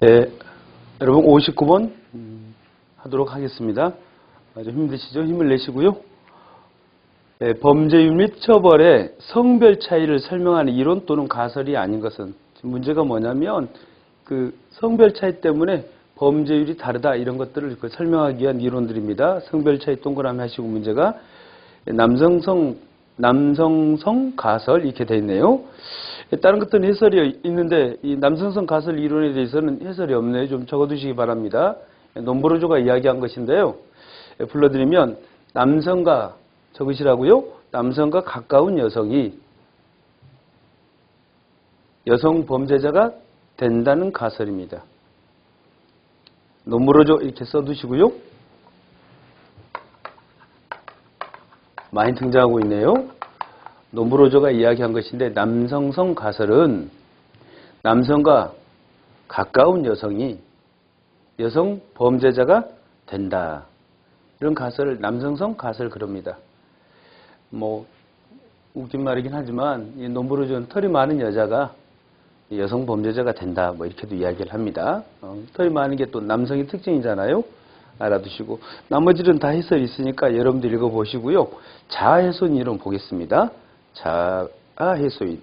네, 여러분 59번 하도록 하겠습니다. 좀 힘드시죠? 힘을 내시고요. 네, 범죄율 및 처벌의 성별 차이를 설명하는 이론 또는 가설이 아닌 것은, 지금 문제가 뭐냐면 그 성별 차이 때문에 범죄율이 다르다 이런 것들을 설명하기 위한 이론들입니다. 성별 차이 동그라미 하시고 문제가 남성성 가설 이렇게 되어 있네요. 다른 것들은 해설이 있는데 이 남성성 가설 이론에 대해서는 해설이 없네요. 좀 적어두시기 바랍니다. 논브로조가 이야기한 것인데요. 불러드리면 남성과 적으시라고요. 남성과 가까운 여성이 여성 범죄자가 된다는 가설입니다. 논브로조 이렇게 써두시고요. 많이 등장하고 있네요. 논브로조가 이야기한 것인데 남성성 가설은 남성과 가까운 여성이 여성 범죄자가 된다. 이런 가설을 남성성 가설 그럽니다. 뭐 웃긴 말이긴 하지만 이 논브로조는 털이 많은 여자가 여성 범죄자가 된다. 뭐 이렇게도 이야기를 합니다. 털이 많은 게 또 남성의 특징이잖아요. 알아두시고 나머지는 다 해설이 있으니까 여러분들 읽어보시고요. 자아훼손 이론 보겠습니다. 자아훼손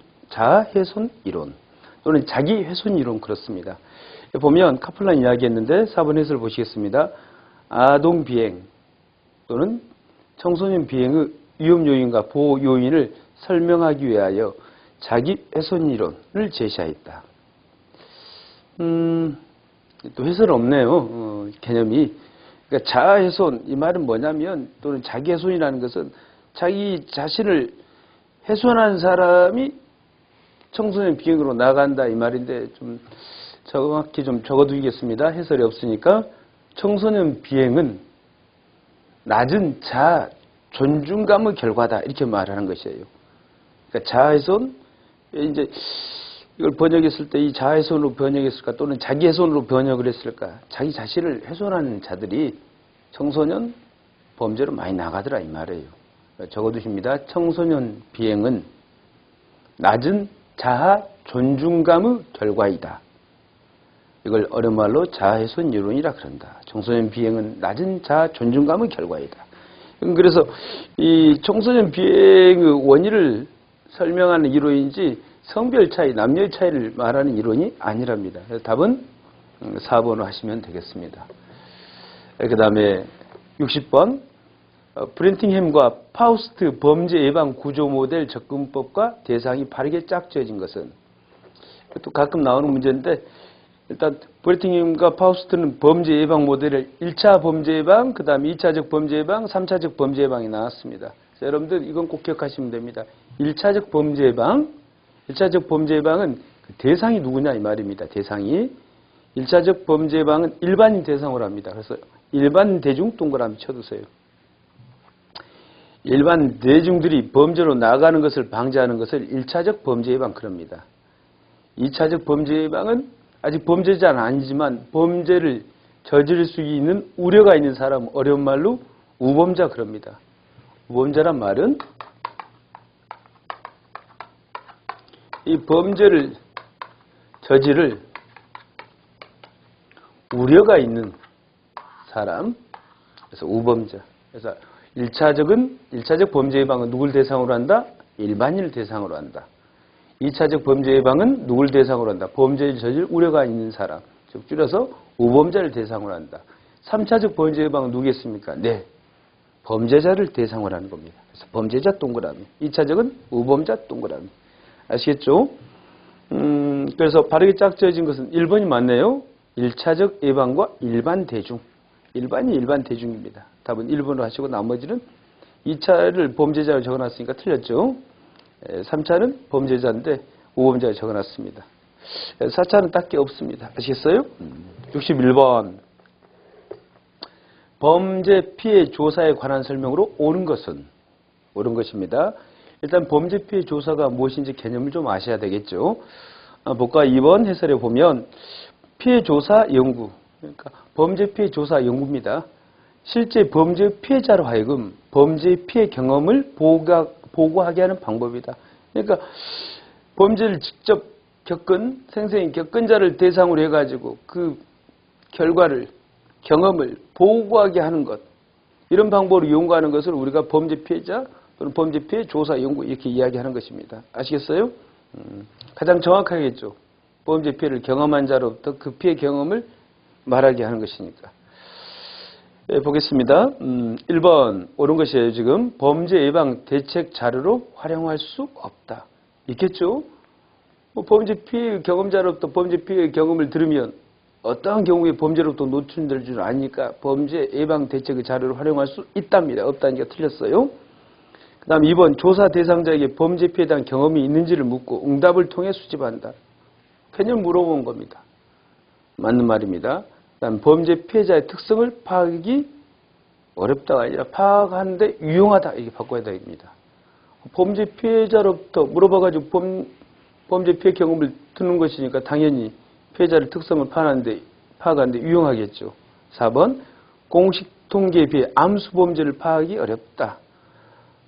이론 또는 자기훼손 이론 그렇습니다. 보면 카플란 이야기했는데 4번 해설 보시겠습니다. 아동 비행 또는 청소년 비행의 위험 요인과 보호 요인을 설명하기 위하여 자기훼손 이론을 제시하였다. 또 해설 없네요. 개념이. 그러니까 자아훼손 이 말은 뭐냐면 또는 자기훼손이라는 것은 자기 자신을 훼손한 사람이 청소년 비행으로 나간다 이 말인데 좀 정확히 좀 적어두겠습니다. 해설이 없으니까 청소년 비행은 낮은 자아 존중감의 결과다 이렇게 말하는 것이에요. 그러니까 자아훼손 이제 이걸 번역했을 때 이 자아훼손으로 번역했을까 또는 자기훼손으로 번역을 했을까 자기 자신을 훼손하는 자들이 청소년 범죄로 많이 나가더라 이 말이에요. 적어두십니다. 청소년 비행은 낮은 자아 존중감의 결과이다. 이걸 어려운말로 자아훼손 이론이라 그런다. 청소년 비행은 낮은 자아 존중감의 결과이다. 그래서 이 청소년 비행의 원인을 설명하는 이론인지 성별 차이, 남녀의 차이를 말하는 이론이 아니랍니다. 그래서 답은 4번으로 하시면 되겠습니다. 그 다음에 60번 브렌팅햄과 파우스트 범죄 예방 구조 모델 접근법과 대상이 바르게 짝지어진 것은, 또 가끔 나오는 문제인데 일단 브렌팅햄과 파우스트는 범죄 예방 모델을 1차 범죄 예방, 그 다음에 2차적 범죄 예방, 3차적 범죄 예방이 나왔습니다. 그래서 여러분들 이건 꼭 기억하시면 됩니다. 1차적 범죄 예방, 1차적 범죄 예방은 그 대상이 누구냐 이 말입니다. 대상이 1차적 범죄 예방은 일반인 대상으로 합니다. 그래서 일반 대중 동그라미 쳐두세요. 일반 대중들이 범죄로 나가는 것을 방지하는 것을 1차적 범죄 예방 그럽니다. 2차적 범죄 예방은 아직 범죄자는 아니지만 범죄를 저지를 수 있는 우려가 있는 사람, 어려운 말로 우범자 그럽니다. 우범자란 말은 이 범죄를 저지를 우려가 있는 사람, 그래서 우범자. 그래서 1차적 범죄 예방은 누굴 대상으로 한다? 일반인을 대상으로 한다. 2차적 범죄 예방은 누굴 대상으로 한다? 범죄를 저질 우려가 있는 사람, 즉 줄여서 우범자를 대상으로 한다. 3차적 범죄 예방은 누구겠습니까? 네, 범죄자를 대상으로 하는 겁니다. 그래서 범죄자 동그라미. 2차적은 우범자 동그라미. 아시겠죠? 그래서 바르게 짝지어진 것은 1번이 맞네요. 1차적 예방과 일반 대중. 일반이 일반 대중입니다. 답은 1번으로 하시고 나머지는 2차를 범죄자로 적어놨으니까 틀렸죠. 3차는 범죄자인데 우범자를 적어놨습니다. 4차는 딱히 없습니다. 아시겠어요? 61번. 범죄 피해 조사에 관한 설명으로 옳은 것입니다. 일단 범죄 피해 조사가 무엇인지 개념을 좀 아셔야 되겠죠. 복과 2번 해설에 보면 피해 조사 연구, 그러니까 범죄 피해 조사 연구입니다. 실제 범죄 피해자로 하여금 범죄 피해 경험을 보고하게 하는 방법이다. 그러니까 범죄를 직접 생생히 겪은 자를 대상으로 해가지고 그 결과를, 경험을 보고하게 하는 것. 이런 방법으로 연구하는 것을 우리가 범죄 피해자 또는 범죄 피해 조사 연구 이렇게 이야기하는 것입니다. 아시겠어요? 가장 정확하겠죠. 범죄 피해를 경험한 자로부터 그 피해 경험을 말하게 하는 것이니까. 네, 보겠습니다. 1번 옳은 것이에요. 지금 범죄 예방 대책 자료로 활용할 수 없다. 있겠죠? 범죄 피해 경험자로부터 범죄 피해 경험을 들으면 어떠한 경우에 범죄로부터 노출될 줄 아니까 범죄 예방 대책의 자료로 활용할 수 있답니다. 없다니까 틀렸어요. 그 다음 2번 조사 대상자에게 범죄 피해에 대한 경험이 있는지를 묻고 응답을 통해 수집한다. 그냥 물어본 겁니다. 맞는 말입니다. 그 다음 범죄 피해자의 특성을 파악하기 어렵다가 아니라 파악하는데 유용하다. 이렇게 바꿔야 됩니다. 범죄 피해자로부터 물어봐가지고 범죄 피해 경험을 듣는 것이니까 당연히 피해자의 특성을 파악하는데 유용하겠죠. 4번 공식 통계에 비해 암수 범죄를 파악하기 어렵다.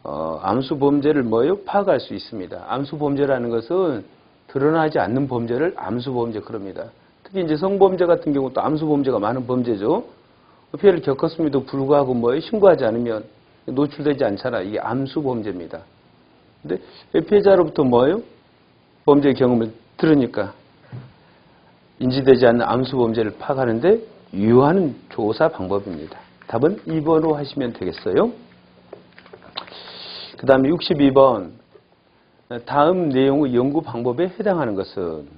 암수 범죄를 파악할 수 있습니다. 암수 범죄라는 것은 드러나지 않는 범죄를 암수 범죄 그럽니다. 특히 이제 성범죄 같은 경우도 암수 범죄가 많은 범죄죠. 피해를 겪었음에도 불구하고 신고하지 않으면 노출되지 않잖아. 이게 암수 범죄입니다. 근데 피해자로부터 범죄 경험을 들으니까 인지되지 않는 암수 범죄를 파악하는데 유효한 조사 방법입니다. 답은 2번으로 하시면 되겠어요. 그 다음에 62번 다음 내용의 연구 방법에 해당하는 것은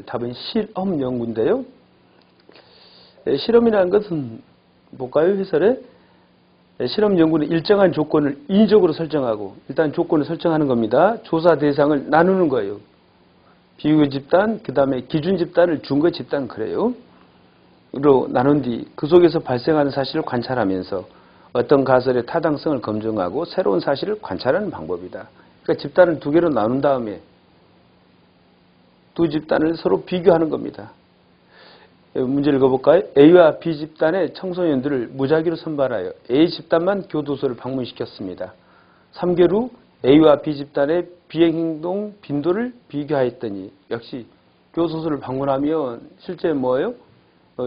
답은 실험 연구인데요. 실험이라는 것은 볼까요? 해설에 실험 연구는 일정한 조건을 인위적으로 설정하고 일단 조건을 설정하는 겁니다. 조사 대상을 나누는 거예요. 비교 집단, 그 다음에 기준 집단을 준거 집단 그래요. 로 나눈 뒤 그 속에서 발생하는 사실을 관찰하면서 어떤 가설의 타당성을 검증하고 새로운 사실을 관찰하는 방법이다. 그러니까 집단을 두 개로 나눈 다음에 두 집단을 서로 비교하는 겁니다. 문제 읽어볼까요? A와 B 집단의 청소년들을 무작위로 선발하여 A 집단만 교도소를 방문시켰습니다. 3개월 후 A와 B 집단의 비행행동 빈도를 비교하였더니 역시 교도소를 방문하면 실제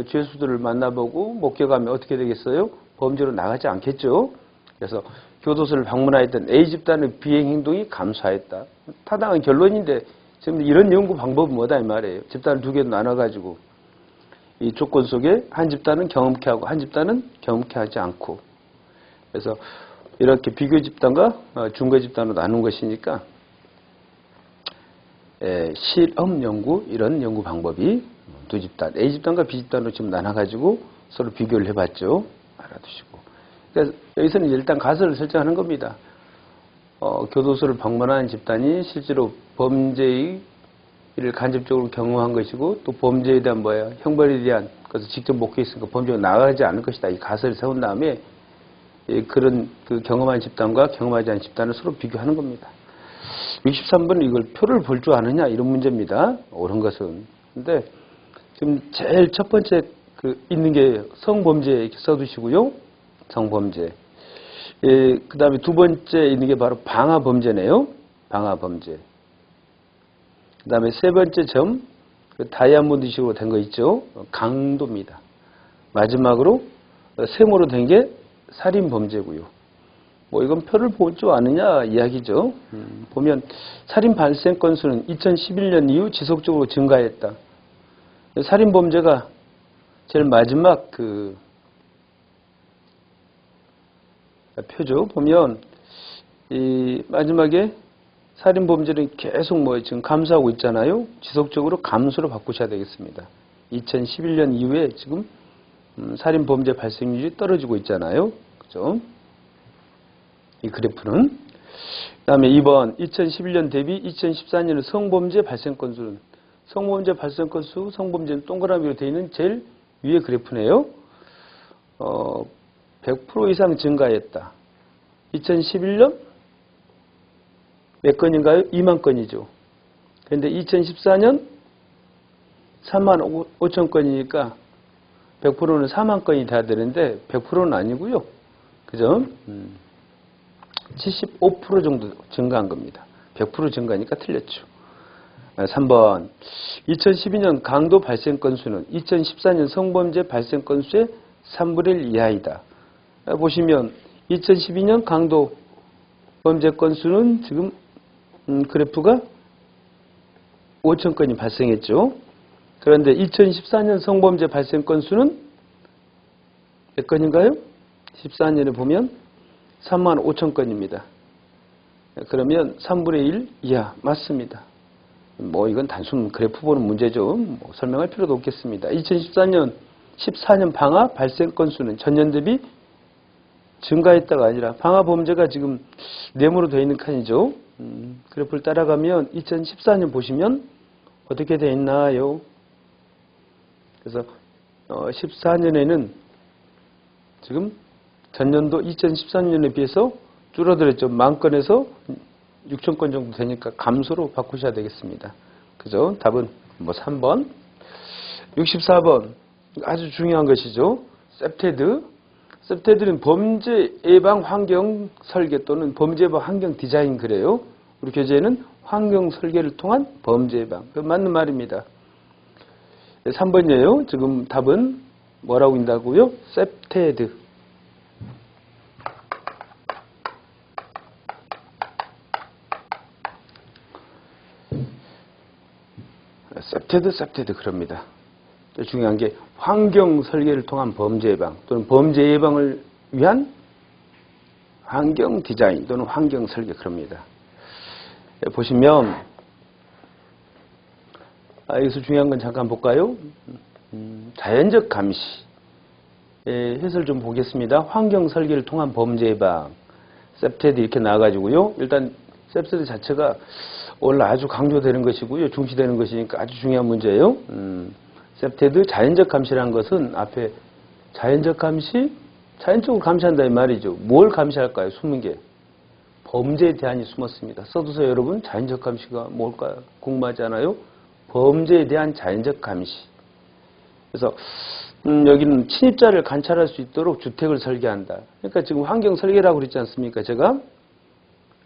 죄수들을 만나보고 목격하면 어떻게 되겠어요? 범죄로 나가지 않겠죠. 그래서 교도소를 방문하였던 A 집단의 비행행동이 감소하였다. 타당한 결론인데 지금 이런 연구 방법은 뭐다 이 말이에요. 집단을 두 개로 나눠가지고 이 조건 속에 한 집단은 경험케 하고 한 집단은 경험케 하지 않고 그래서 이렇게 비교 집단과 준거 집단으로 나눈 것이니까 실험 연구 이런 연구 방법이 두 집단 A 집단과 B 집단으로 지금 나눠가지고 서로 비교를 해봤죠. 알아두시고 그래서 여기서는 일단 가설을 설정하는 겁니다. 교도소를 방문한 집단이 실제로 범죄의 이를 간접적으로 경험한 것이고 또 범죄에 대한 형벌에 대한 것을 직접 목격했으니까 범죄가 나가지 않을 것이다. 이 가설을 세운 다음에 그런 그 경험한 집단과 경험하지 않은 집단을 서로 비교하는 겁니다. 63번은 이걸 표를 볼 줄 아느냐 이런 문제입니다. 옳은 것은. 근데 지금 제일 첫 번째 있는 게 성범죄 이렇게 써두시고요. 성범죄. 그 다음에 두 번째 있는 게 바로 방화범죄네요. 방화범죄. 그 다음에 세 번째 점, 다이아몬드식으로 된 거 있죠. 강도입니다. 마지막으로 세모로 된 게 살인범죄고요. 이건 표를 볼 줄 아느냐 이야기죠. 보면 살인 발생 건수는 2011년 이후 지속적으로 증가했다. 살인범죄가 제일 마지막 표죠. 보면 이 마지막에 살인범죄는 계속 지금 감소하고 있잖아요. 지속적으로 감소로 바꾸셔야 되겠습니다. 2011년 이후에 지금 살인범죄 발생률이 떨어지고 있잖아요. 그죠? 이 그래프는. 그 다음에 2번 2011년 대비 2014년의 성범죄 발생 건수는 성범죄 발생 건수, 성범죄는 동그라미로 되어 있는 제일 위에 그래프네요. 100% 이상 증가했다. 2011년 몇 건인가요? 2만 건이죠. 그런데 2014년 3만 5천 건이니까 100%는 4만 건이 돼야 되는데 100%는 아니고요. 그죠? 75% 정도 증가한 겁니다. 100% 증가니까 틀렸죠. 3번 2012년 강도 발생 건수는 2014년 성범죄 발생 건수의 3분의 1 이하이다. 보시면 2012년 강도 범죄 건수는 지금 그래프가 5천 건이 발생했죠. 그런데 2014년 성범죄 발생 건수는 몇 건인가요? 14년에 보면 3만 5천 건입니다. 그러면 3분의 1 이하 맞습니다. 뭐 이건 단순 그래프 보는 문제죠. 뭐 설명할 필요도 없겠습니다. 2014년 방화 발생 건수는 전년 대비 증가했다가 아니라 방화 범죄가 지금 네모로 되어 있는 칸이죠. 그래프를 따라가면 2014년 보시면 어떻게 되어 있나요? 그래서 14년에는 지금 전년도 2013년에 비해서 줄어들었죠. 10,000건에서 6,000건 정도 되니까 감소로 바꾸셔야 되겠습니다. 그죠? 답은 뭐 3번. 64번. 아주 중요한 것이죠. 셉테드는 범죄 예방 환경 설계 또는 범죄 예방 환경 디자인 그래요. 우리 교재에는 환경 설계를 통한 범죄 예방. 맞는 말입니다. 3번이에요. 지금 답은 뭐라고 인다고요? 셉테드. 셉테드 그럽니다. 중요한 게 환경 설계를 통한 범죄 예방 또는 범죄 예방을 위한 환경 디자인 또는 환경 설계 그럽니다. 보시면 여기서 중요한 건 잠깐 볼까요? 자연적 감시 해설 좀 보겠습니다. 환경 설계를 통한 범죄 예방 셉테드 이렇게 나와가지고요. 일단 셉테드 자체가 원래 아주 강조되는 것이고요. 중시되는 것이니까 아주 중요한 문제예요. 셉테드 자연적 감시라는 것은 앞에 자연적 감시, 자연적으로 감시한다 이 말이죠. 뭘 감시할까요? 숨은 게 범죄에 대한이 숨었습니다. 써두세요 여러분. 자연적 감시가 뭘까요? 궁금하지 않아요? 범죄에 대한 자연적 감시. 그래서 여기는 침입자를 관찰할 수 있도록 주택을 설계한다. 그러니까 지금 환경 설계라고 그랬지 않습니까? 제가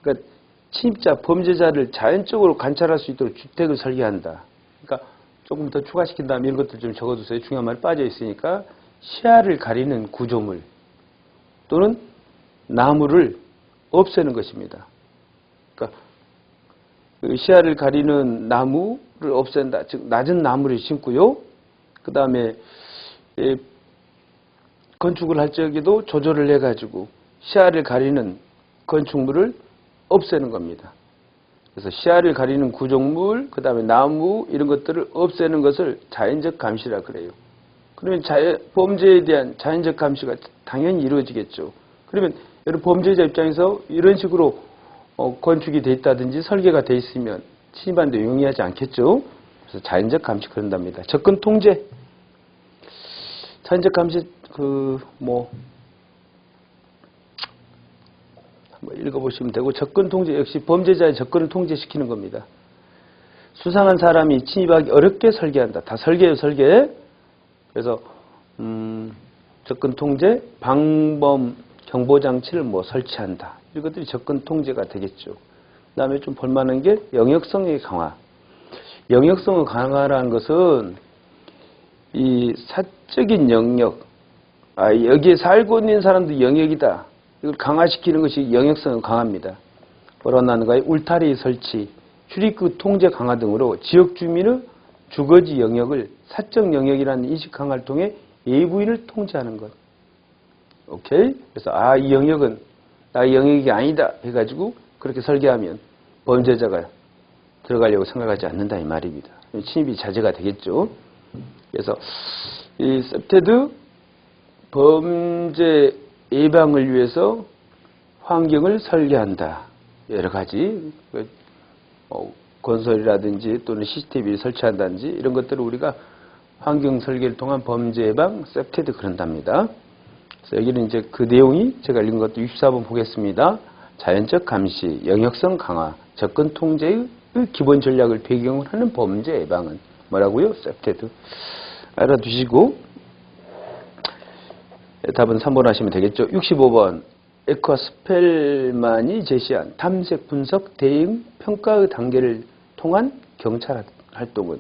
그러니까 침입자, 범죄자를 자연적으로 관찰할 수 있도록 주택을 설계한다. 그러니까 조금 더 추가시킨 다음에 이런 것들 좀 적어두세요. 중요한 말이 빠져 있으니까 시야를 가리는 구조물 또는 나무를 없애는 것입니다. 그러니까 시야를 가리는 나무를 없앤다. 즉 낮은 나무를 심고요. 그 다음에 건축을 할 적에도 조절을 해가지고 시야를 가리는 건축물을 없애는 겁니다. 그래서 시야를 가리는 구조물, 그 다음에 나무 이런 것들을 없애는 것을 자연적 감시라 그래요. 그러면 범죄에 대한 자연적 감시가 당연히 이루어지겠죠. 그러면 여러분 범죄자 입장에서 이런 식으로 건축이 돼 있다든지 설계가 돼 있으면 침입하는데 용이하지 않겠죠. 그래서 자연적 감시 그런답니다. 접근 통제. 자연적 감시 한번 읽어보시면 되고 접근 통제 역시 범죄자의 접근을 통제시키는 겁니다. 수상한 사람이 침입하기 어렵게 설계한다. 다 설계예요, 설계. 그래서 접근 통제, 방범 경보 장치를 설치한다. 이것들이 접근 통제가 되겠죠. 그다음에 좀 볼만한 게 영역성의 강화. 영역성의 강화라는 것은 이 사적인 영역, 여기에 살고 있는 사람도 영역이다. 이걸 강화시키는 것이 영역성을 강화합니다. 뭐라고 하는가요? 울타리 설치, 출입구 통제 강화 등으로 지역 주민의 주거지 영역을 사적 영역이라는 인식 강화를 통해 외부인을 통제하는 것. 오케이? 그래서 이 영역은 나의 영역이 아니다 해가지고 그렇게 설계하면 범죄자가 들어가려고 생각하지 않는다 이 말입니다. 침입이 자제가 되겠죠. 그래서 이 셉테드 범죄 예방을 위해서 환경을 설계한다. 여러 가지 건설이라든지 또는 CCTV를 설치한다든지 이런 것들을 우리가 환경 설계를 통한 범죄 예방 셉테드 그런답니다. 그래서 여기는 이제 그 내용이 제가 읽은 것도 64번 보겠습니다. 자연적 감시, 영역성 강화, 접근 통제의 기본 전략을 배경으로 하는 범죄 예방은 뭐라고요? 셉테드. 알아두시고 답은 3번 하시면 되겠죠. 65번 에커스펠만이 제시한 탐색, 분석, 대응, 평가의 단계를 통한 경찰 활동은?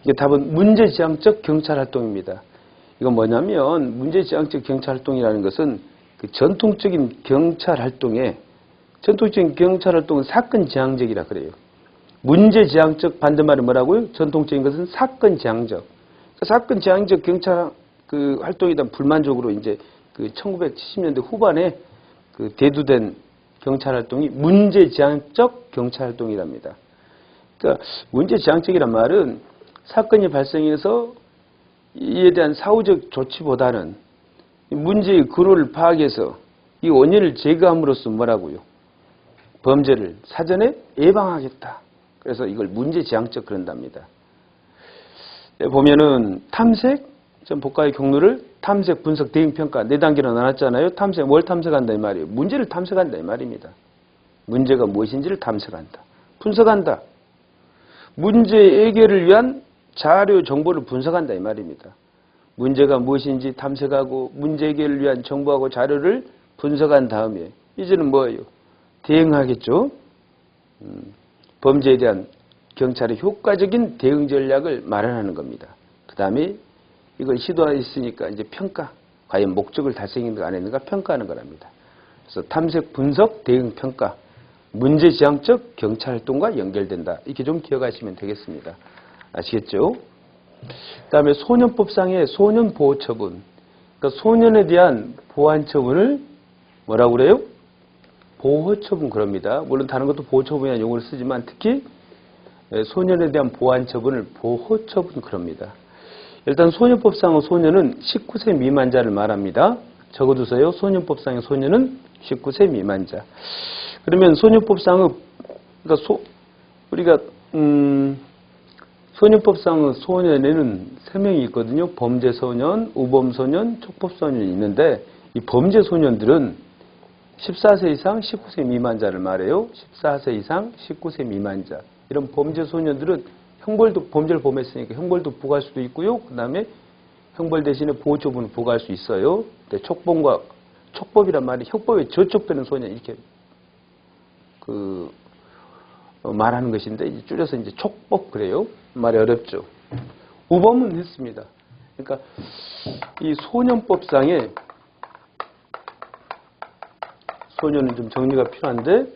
이게 답은 문제지향적 경찰 활동입니다. 이건 뭐냐면 문제지향적 경찰 활동이라는 것은 그 전통적인 경찰 활동은 사건 지향적이라 그래요. 문제지향적 반대말이 뭐라고요? 전통적인 것은 사건 지향적. 사건 지향적 경찰 그 활동에 대한 불만족으로 이제 그 1970년대 후반에 그 대두된 경찰 활동이 문제지향적 경찰 활동이랍니다. 그러니까 문제지향적이란 말은 사건이 발생해서 이에 대한 사후적 조치보다는 문제의 근원을 파악해서 이 원인을 제거함으로써 뭐라고요? 범죄를 사전에 예방하겠다. 그래서 이걸 문제지향적 그런답니다. 보면은 탐색, 좀 복과의 경로를 탐색, 분석, 대응, 평가 4단계로 나눴잖아요. 탐색, 뭘 탐색한다 이 말이에요? 문제를 탐색한다 이 말입니다. 문제가 무엇인지를 탐색한다. 분석한다. 문제 해결을 위한 자료, 정보를 분석한다 이 말입니다. 문제가 무엇인지 탐색하고 문제 해결을 위한 정보하고 자료를 분석한 다음에 이제는 뭐예요? 대응하겠죠. 범죄에 대한 경찰의 효과적인 대응 전략을 마련하는 겁니다. 그 다음에 이걸 시도했으니까 이제 평가, 과연 목적을 달성했는가 안 했는가 평가하는 거랍니다. 그래서 탐색, 분석, 대응, 평가, 문제지향적 경찰 활동과 연결된다. 이렇게 좀 기억하시면 되겠습니다. 아시겠죠? 그 다음에 소년법상의 소년보호처분, 그러니까 소년에 대한 보호처분을 뭐라고 그래요? 보호처분 그럽니다. 물론 다른 것도 보호처분이라는 용어를 쓰지만 특히 소년에 대한 보호처분을 보호처분 그럽니다. 일단 소년법상의 소년은 19세 미만자를 말합니다. 적어두세요. 소년법상의 소년은 19세 미만자. 그러면 소년법상의 그러니까 우리가 소년법상의 소년에는 3명이 있거든요. 범죄소년, 우범소년, 촉법소년이 있는데 이 범죄소년들은 14세 이상 19세 미만자를 말해요. 14세 이상 19세 미만자. 이런 범죄소년들은 형벌도 범죄를 범했으니까 형벌도 부과할 수도 있고요. 그 다음에 형벌 대신에 보호처분을 부과할 수 있어요. 근데 촉법이란 말이 형법에 저촉되는 소년 이렇게 말하는 것인데 줄여서 이제 촉법 그래요. 말이 어렵죠. 우범은 했습니다. 그러니까 이 소년법상에 소년은 좀 정리가 필요한데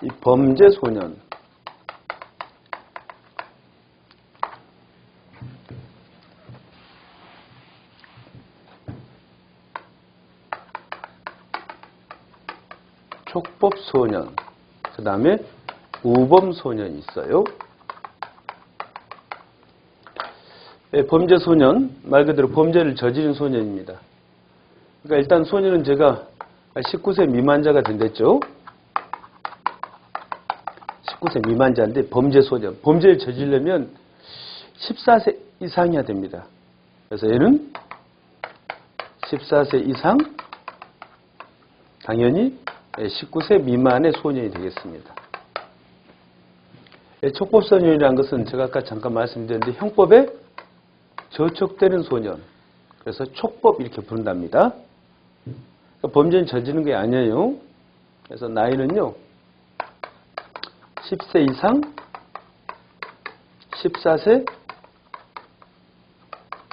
이 범죄소년 촉법소년 그 다음에 우범소년이 있어요. 범죄소년 말 그대로 범죄를 저지른 소년입니다. 그러니까 일단 소년은 제가 19세 미만자가 된댔죠. 19세 미만자인데 범죄소년. 범죄를 저지르려면 14세 이상이어야 됩니다. 그래서 얘는 14세 이상 당연히 19세 미만의 소년이 되겠습니다. 촉법소년이라는 것은 제가 아까 잠깐 말씀드렸는데 형법에 저촉되는 소년. 그래서 촉법 이렇게 부른답니다. 그러니까 범죄는 저지르는 게 아니에요. 그래서 나이는요. 10세 이상 14세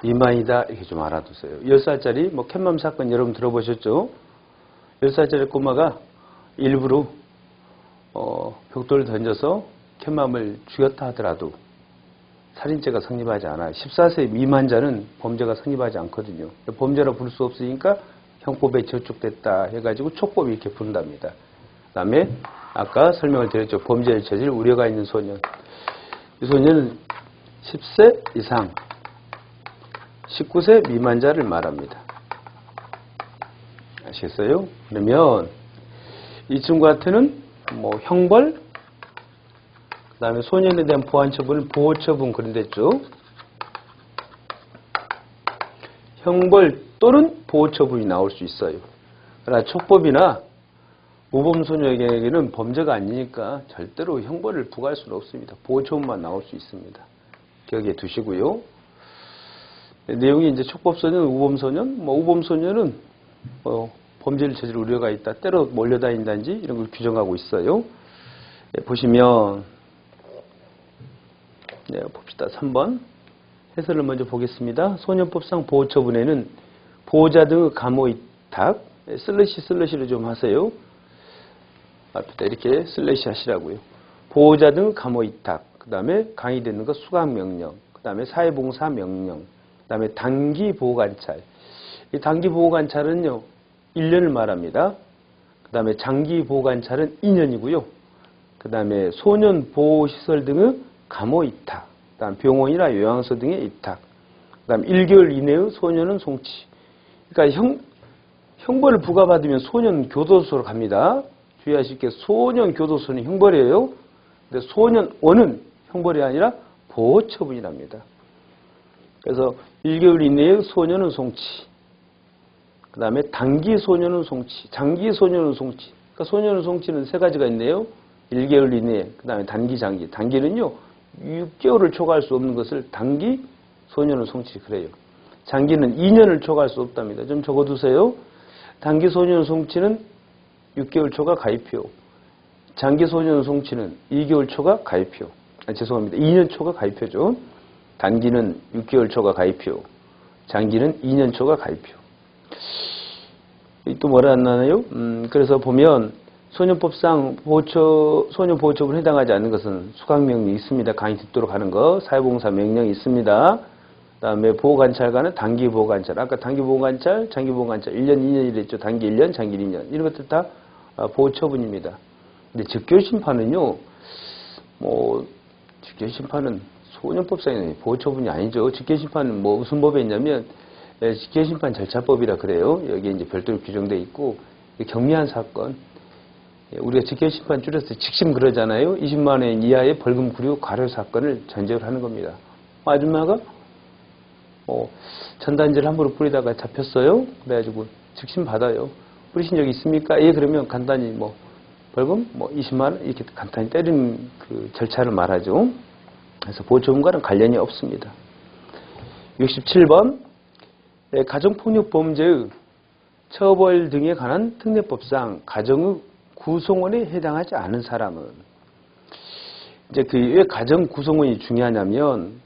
미만이다. 이렇게 좀 알아두세요. 10살짜리 뭐 캣맘 사건 여러분 들어보셨죠? 10살짜리 꼬마가 일부러 벽돌을 던져서 캣맘을 죽였다 하더라도 살인죄가 성립하지 않아요. 14세 미만자는 범죄가 성립하지 않거든요. 범죄라 부를 수 없으니까 형법에 저촉됐다 해가지고 촉법이 이렇게 부른답니다. 그 다음에 아까 설명을 드렸죠. 범죄를 저질 우려가 있는 소년. 이 소년은 10세 이상 19세 미만자를 말합니다. 아시겠어요? 그러면 이 친구한테는 뭐 형벌, 그 다음에 소년에 대한 보완처분을 보호처분 그런댔죠. 형벌 또는 보호처분이 나올 수 있어요. 그러나 촉법이나 우범소년에게는 범죄가 아니니까 절대로 형벌을 부과할 수는 없습니다. 보호처분만 나올 수 있습니다. 기억해 두시고요. 내용이 이제 촉법소년, 우범소년, 우범소년은 범죄를 저지를 우려가 있다, 때로 몰려다닌다든지 이런 걸 규정하고 있어요. 네, 보시면 네, 봅시다. 3번 해설을 먼저 보겠습니다. 소년법상 보호처분에는 보호자 등의 감호 위탁 슬래시로 좀 하세요. 앞에다 이렇게 슬래시 하시라고요. 보호자 등 감호 위탁, 그 다음에 강의되는 거 수강명령, 그 다음에 사회봉사명령, 그 다음에 단기보호관찰. 이 단기보호관찰은요 1년을 말합니다. 그 다음에 장기보호관찰은 2년이고요. 그 다음에 소년보호시설 등의 감호 위탁, 그 다음 병원이나 요양소 등의 위탁, 그 다음 1개월 이내의 소년은 송치. 그러니까 형벌을 부과받으면 소년 교도소로 갑니다. 주의하실 게 소년 교도소는 형벌이에요. 근데 소년원은 형벌이 아니라 보호처분이랍니다. 그래서 1개월 이내의 소년은 송치. 그 다음에 단기 소년은 송치, 장기 소년은 송치. 그러니까 소년은 송치는 세 가지가 있네요. 1개월 이내에, 그 다음에 단기, 장기. 단기는요, 6개월을 초과할 수 없는 것을 단기 소년은 송치 그래요. 장기는 2년을 초과할 수 없답니다. 좀 적어두세요. 단기 소년 송치는 6개월 초과 가입표. 장기 소년 송치는 2개월 초과 가입표. 죄송합니다. 2년 초과 가입표죠. 단기는 6개월 초과 가입표. 장기는 2년 초과 가입표. 또 뭐라 안 나나요? 그래서 보면 소년법상 소년보호처분에 해당하지 않는 것은 수강명령이 있습니다. 강의 듣도록 하는 거. 사회봉사 명령이 있습니다. 그 다음에 보호관찰과는 단기보호관찰. 아까 단기보호관찰, 장기보호관찰 1년, 2년 이랬죠. 단기 1년, 장기 2년. 이런 것들 다 보호처분입니다. 근데 직결심판은요. 직결심판은 소년법상의 보호처분이 아니죠. 직결심판은 무슨 법에 있냐면 직결심판 절차법이라 그래요. 여기에 이제 별도로 규정되어 있고 경미한 사건. 우리가 직결심판 줄여서 직심 그러잖아요. 20만 원 이하의 벌금 구류 과료 사건을 전제로 하는 겁니다. 아줌마가 전단지를 함부로 뿌리다가 잡혔어요. 그래가지고 직심 받아요. 뿌리신 적 있습니까? 예, 그러면 간단히 벌금 20만 원 이렇게 간단히 때리는 그 절차를 말하죠. 그래서 보호처분과는 관련이 없습니다. 67번 가정폭력 범죄의 처벌 등에 관한 특례법상 가정의 구성원에 해당하지 않은 사람은 이제 왜 가정 구성원이 중요하냐면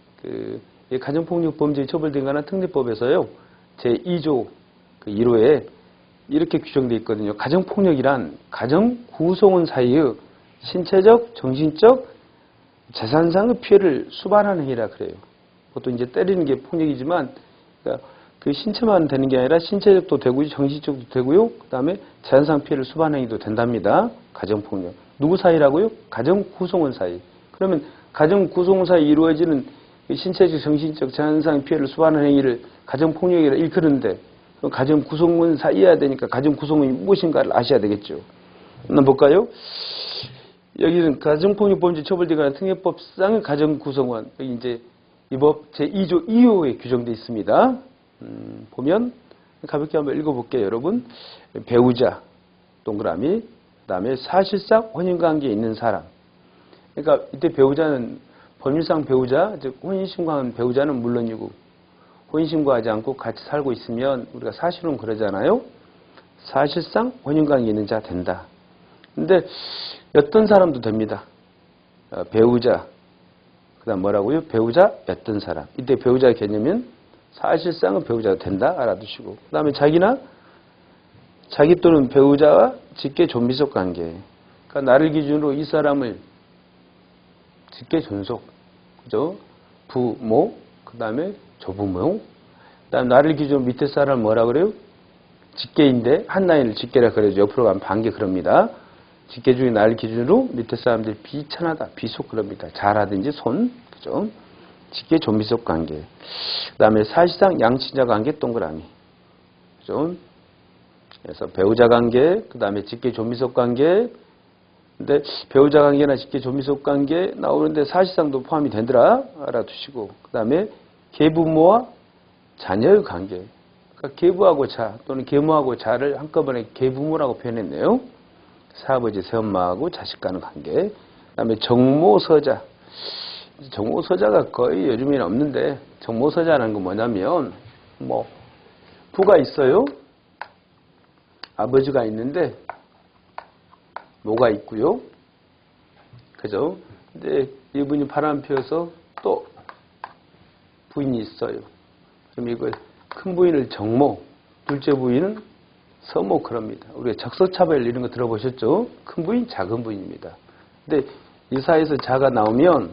가정폭력 범죄 처벌 등에 관한 특례법에서요 제2조 1호에 이렇게 규정되어 있거든요. 가정폭력이란 가정 구성원 사이의 신체적, 정신적, 재산상의 피해를 수반하는 행위라 그래요. 보통 이제 때리는 게 폭력이지만 그러니까 그 신체만 되는 게 아니라 신체적도 되고 정신적도 되고요. 그 다음에 재산상 피해를 수반하는 행위도 된답니다. 가정폭력. 누구 사이라고요? 가정 구성원 사이. 그러면 가정 구성원 사이 이루어지는 신체적, 정신적, 재산상 피해를 수반하는 행위를 가정폭력이라 일컫는데 가정 구성원 사이여야 되니까 가정 구성원이 무엇인가를 아셔야 되겠죠. 한번 볼까요? 여기는 가정폭력 범죄 처벌 등에 관한 특례법상의 가정 구성원. 여기 이제 이 법 제2조 2호에 규정되어 있습니다. 보면 가볍게 한번 읽어볼게요, 여러분. 배우자 동그라미, 그다음에 사실상 혼인관계에 있는 사람. 그러니까 이때 배우자는 법률상 배우자, 즉 혼인신고한 배우자는 물론이고 혼인신고하지 않고 같이 살고 있으면 우리가 사실은 그러잖아요. 사실상 혼인관계에 있는 자 된다. 근데 어떤 사람도 됩니다. 배우자, 그다음 뭐라고요? 배우자 어떤 사람. 이때 배우자 개념은 사실상은 배우자가 된다 알아두시고 그 다음에 자기 또는 배우자와 직계 존비속 관계. 그러니까 나를 기준으로 이 사람을 직계 존속, 그죠? 부모, 그 다음에 조부모, 그 다음에 나를 기준으로 밑에 사람 뭐라 그래요? 직계인데 한 라인을 직계라 그래야죠. 옆으로 가면 반계 그럽니다. 직계 중에 나를 기준으로 밑에 사람들이 비천하다, 비속 그럽니다. 자라든지 손, 그죠? 직계 존비속 관계. 그 다음에 사실상 양친자 관계 동그라미. 그죠? 그래서 배우자 관계, 그 다음에 직계 존비속 관계. 근데 배우자 관계나 직계 존비속 관계 나오는데 사실상도 포함이 되더라. 알아두시고. 그 다음에 계부모와 자녀의 관계. 그러니까 계부하고 자 또는 계모하고 자를 한꺼번에 계부모라고 표현했네요. 새아버지, 새엄마하고 자식 간의 관계. 그 다음에 정모서자. 정모서자가 거의 요즘에는 없는데 정모서자라는 건 뭐냐면 부가 있어요. 아버지가 있는데 모가 있고요. 그죠? 근데 이분이 바람 피워서 또 부인이 있어요. 그럼 이거 큰 부인을 정모, 둘째 부인은 서모 그럽니다. 우리가 적서차별 이런 거 들어보셨죠? 큰 부인, 작은 부인입니다. 근데 이 사이에서 자가 나오면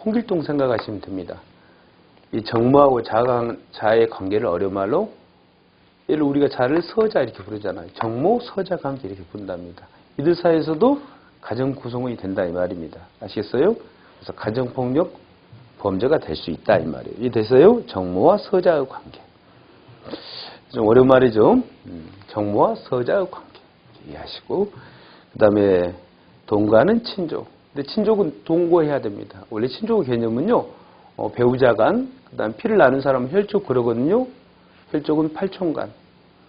홍길동 생각하시면 됩니다. 이 정모하고 자의 관계를 어려말로 얘를 우리가 자를 서자 이렇게 부르잖아요. 정모, 서자 관계 이렇게 부른답니다. 이들 사이에서도 가정 구성원이 된다 이 말입니다. 아시겠어요? 그래서 가정폭력 범죄가 될 수 있다 이 말이에요. 이해됐어요? 정모와 서자의 관계. 좀 어려운 말이죠. 정모와 서자의 관계 이해하시고, 그 다음에 동거는 친족. 근데 친족은 동거해야 됩니다. 원래 친족의 개념은요, 배우자 간, 그 다음에 피를 나눈 사람은 혈족 그러거든요. 혈족은 팔촌간.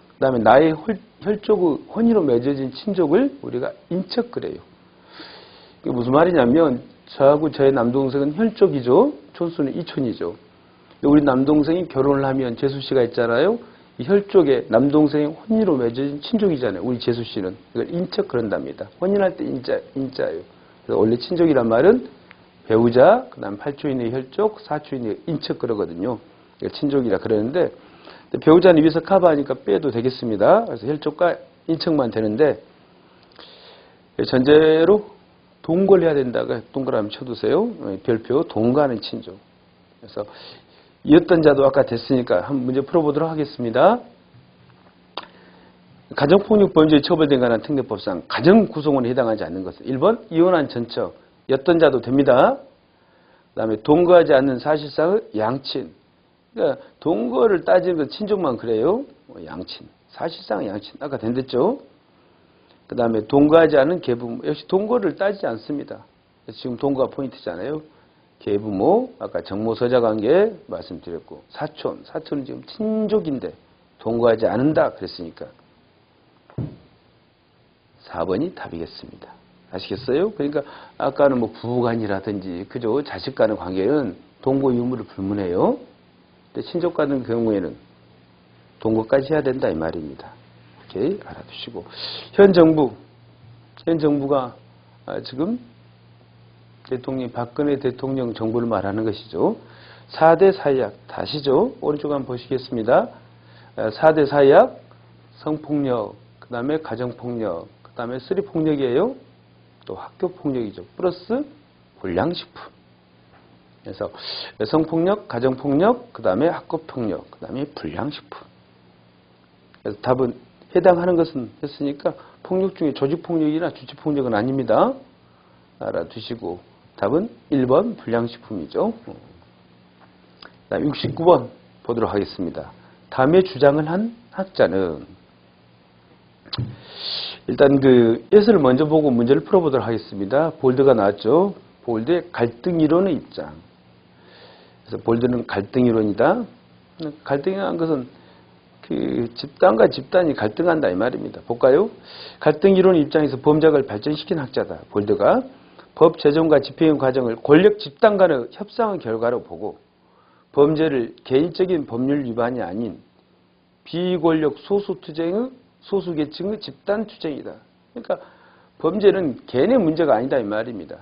그 다음에 나의 혈족의 혼의로 맺어진 친족을 우리가 인척 그래요. 이게 무슨 말이냐면 저하고 저의 남동생은 혈족이죠. 촌수는 이촌이죠. 우리 남동생이 결혼을 하면 재수씨가 있잖아요. 이 혈족에 남동생의 혼의로 맺어진 친족이잖아요. 우리 재수씨는. 이걸 인척 그런답니다. 혼인할 때 인자예요. 그래서 원래 친족이란 말은 배우자, 그 다음 팔촌인의 혈족, 사촌인의 인척 그러거든요. 친족이라 그러는데 배우자는 위에서 커버하니까 빼도 되겠습니다. 그래서 혈족과 인척만 되는데 전제로 동거를 해야 된다가 동그라미 쳐두세요. 별표 동거하는 친족. 그래서 이었던 자도 아까 됐으니까 한번 문제 풀어보도록 하겠습니다. 가정폭력 범죄에 처벌된 관한 특례법상 가정 구성원에 해당하지 않는 것은 1번 이혼한 전처, 였던 자도 됩니다. 그 다음에 동거하지 않는 사실상의 양친. 그러니까 동거를 따지는 건 친족만 그래요. 양친. 사실상 양친. 아까 된댔죠. 그 다음에 동거하지 않은 계부모. 역시 동거를 따지지 않습니다. 그래서 지금 동거가 포인트잖아요. 계부모, 아까 정모서자 관계 말씀드렸고, 사촌은 지금 친족인데 동거하지 않는다 그랬으니까 4번이 답이겠습니다. 아시겠어요? 그러니까 아까는 뭐 부부간이라든지 그죠? 자식 간의 관계는 동거 유무를 불문해요. 근데 친족 간의 경우에는 동거까지 해야 된다 이 말입니다. 이렇게 알아두시고, 현 정부가 지금 박근혜 대통령 정부를 말하는 것이죠. 4대 사약 다시죠. 오른쪽 한번 보시겠습니다. 4대 사약, 성폭력, 그 다음에 가정폭력, 그 다음에 스리폭력이에요. 또 학교폭력이죠. 플러스 불량식품. 그래서 성폭력, 가정폭력, 그 다음에 학교폭력, 그 다음에 불량식품. 그래서 답은 해당하는 것은 했으니까 폭력 중에 조직폭력이나 주체폭력은 아닙니다. 알아두시고 답은 1번 불량식품이죠. 다음 69번 보도록 하겠습니다. 다음에 주장을 한 학자는, 일단 그 예서를 먼저 보고 문제를 풀어보도록 하겠습니다. 볼드가 나왔죠. 볼드의 갈등 이론의 입장. 그래서 볼드는 갈등 이론이다. 갈등이라는 것은 그 집단과 집단이 갈등한다 이 말입니다. 볼까요? 갈등 이론 입장에서 범죄학을 발전시킨 학자다. 볼드가 법 제정과 집행의 과정을 권력 집단 간의 협상의 결과로 보고 범죄를 개인적인 법률 위반이 아닌 비권력 소수투쟁의 소수계층의 집단투쟁이다. 그러니까 범죄는 개인의 문제가 아니다 이 말입니다.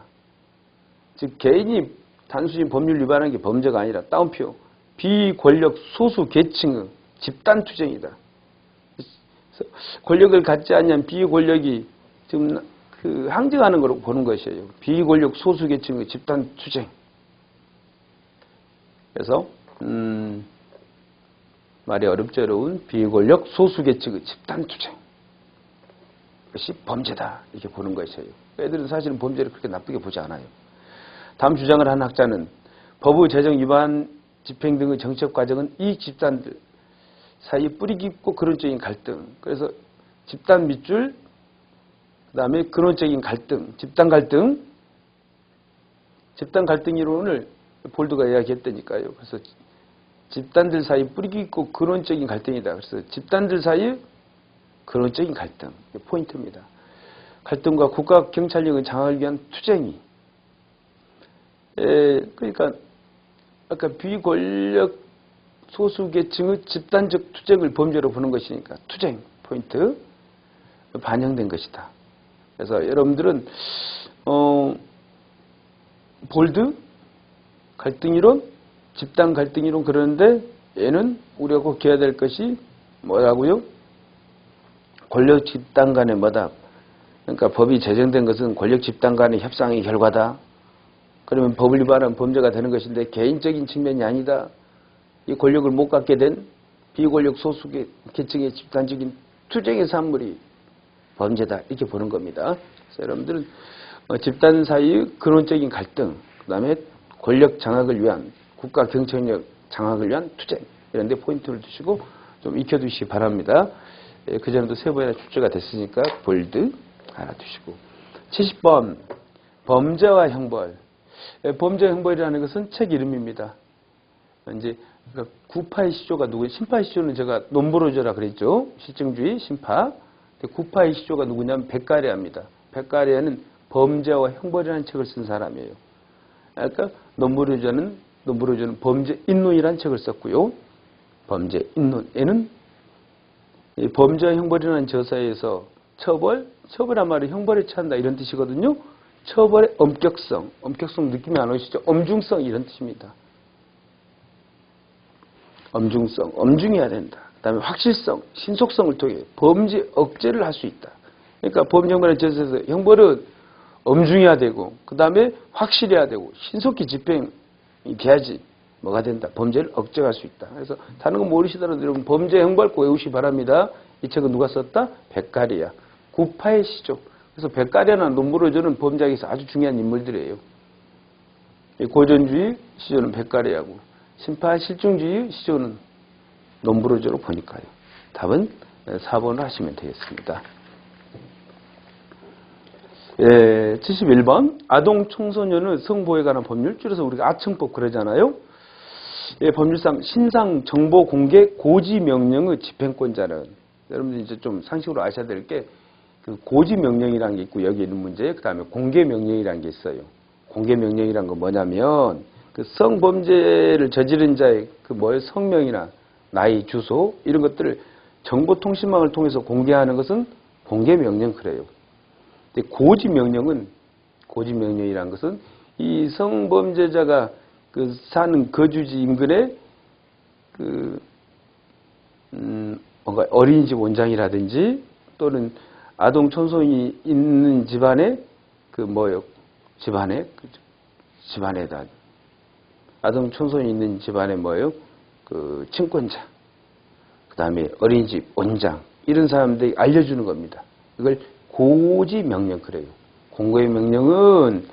즉 개인이 단순히 법률 위반한 게 범죄가 아니라 따옴표 비권력 소수계층의 집단투쟁이다. 권력을 갖지 않는 비권력이 지금 그 항쟁하는 걸 보는 것이에요. 비권력 소수계층의 집단투쟁. 그래서 말이 어렵죠. 비권력 소수계층의 집단투쟁. 그것이 범죄다. 이렇게 보는 것이에요. 애들은 사실은 범죄를 그렇게 나쁘게 보지 않아요. 다음 주장을 한 학자는 법의 제정 위반 집행 등의 정책 과정은 이 집단들 사이 뿌리 깊고 근원적인 갈등. 그래서 집단 밑줄, 그 다음에 근원적인 갈등, 집단 갈등 이론을 볼드가 이야기했다니까요. 그래서 집단들 사이 뿌리 깊고 근원적인 갈등이다. 그래서 집단들 사이 근원적인 갈등, 포인트입니다. 갈등과 국가 경찰력의 장악을 위한 투쟁이. 그러니까 아까 비권력 소수계층의 집단적 투쟁을 범죄로 보는 것이니까 투쟁 포인트 반영된 것이다. 그래서 여러분들은 볼드, 갈등이론, 집단 갈등이론 그러는데 얘는 우리가 꼭 기해야 될 것이 뭐라고요? 권력 집단 간의 뭐다? 그러니까 법이 제정된 것은 권력 집단 간의 협상의 결과다. 그러면 법을 위반한 범죄가 되는 것인데 개인적인 측면이 아니다. 이 권력을 못 갖게 된 비권력 소수 계층의 집단적인 투쟁의 산물이 범죄다. 이렇게 보는 겁니다. 그래서 여러분들은 집단 사이의 근원적인 갈등, 그 다음에 권력 장악을 위한 국가 경쟁력 장악을 위한 투쟁 이런 데 포인트를 두시고 좀 익혀두시기 바랍니다. 그전에도 세 번이나 출제가 됐으니까 볼드 알아두시고 70번 범죄와 형벌. 범죄와 형벌이라는 것은 책 이름입니다. 이제 구파의 시조가 누구예요? 신파의 시조는 제가 논부로저라 그랬죠. 실증주의 신파. 구파의 시조가 누구냐면 백가랴입니다. 백가랴는 범죄와 형벌이라는 책을 쓴 사람이에요. 그러니까 논부로저는 범죄 인론이라는 책을 썼고요. 범죄 인론. 얘는 범죄와 형벌이라는 저서에서 처벌한 말이 형벌에 처한다 이런 뜻이거든요. 처벌의 엄격성 느낌이 안 오시죠? 엄중성 이런 뜻입니다. 엄중성, 엄중해야 된다. 그 다음에 확실성, 신속성을 통해 범죄 억제를 할 수 있다. 그러니까 범죄형벌의 저서에서 형벌은 엄중해야 되고 그 다음에 확실해야 되고 신속히 집행이 돼야지 뭐가 된다. 범죄를 억제할 수 있다. 그래서 다른 건 모르시더라도 여러분 범죄 형벌 꼭 외우시기 바랍니다. 이 책은 누가 썼다? 백가랴. 구파의 시조. 그래서 백가랴나 논부로저는 범죄학에서 아주 중요한 인물들이에요. 고전주의 시조는 백가랴고 신파 실증주의 시조는 논부로저로 보니까요. 답은 4번을 하시면 되겠습니다. 71번 아동 청소년의 성보호에 관한 법률 줄여서 우리가 아청법 그러잖아요. 법률상 신상 정보 공개 고지 명령의 집행권자는 여러분들 이제 좀 상식으로 아셔야 될 게 그 고지 명령이라는 게 있고 여기 있는 문제 그 다음에 공개 명령이라는 게 있어요. 공개 명령이란 건 뭐냐면 그 성범죄를 저지른 자의 그 뭐의 성명이나 나이, 주소 이런 것들을 정보통신망을 통해서 공개하는 것은 공개 명령 그래요. 근데 고지 명령이라는 것은 이 성범죄자가 그 사는 거주지 인근에 그 뭔가 어린이집 원장이라든지 또는 아동 청소년이 있는 집안에 그 뭐요 집안에다 아동 청소년이 있는 집안에 뭐요 그 친권자 그 다음에 어린이집 원장 이런 사람들이 알려주는 겁니다. 이걸 고지 명령 그래요. 공개 명령은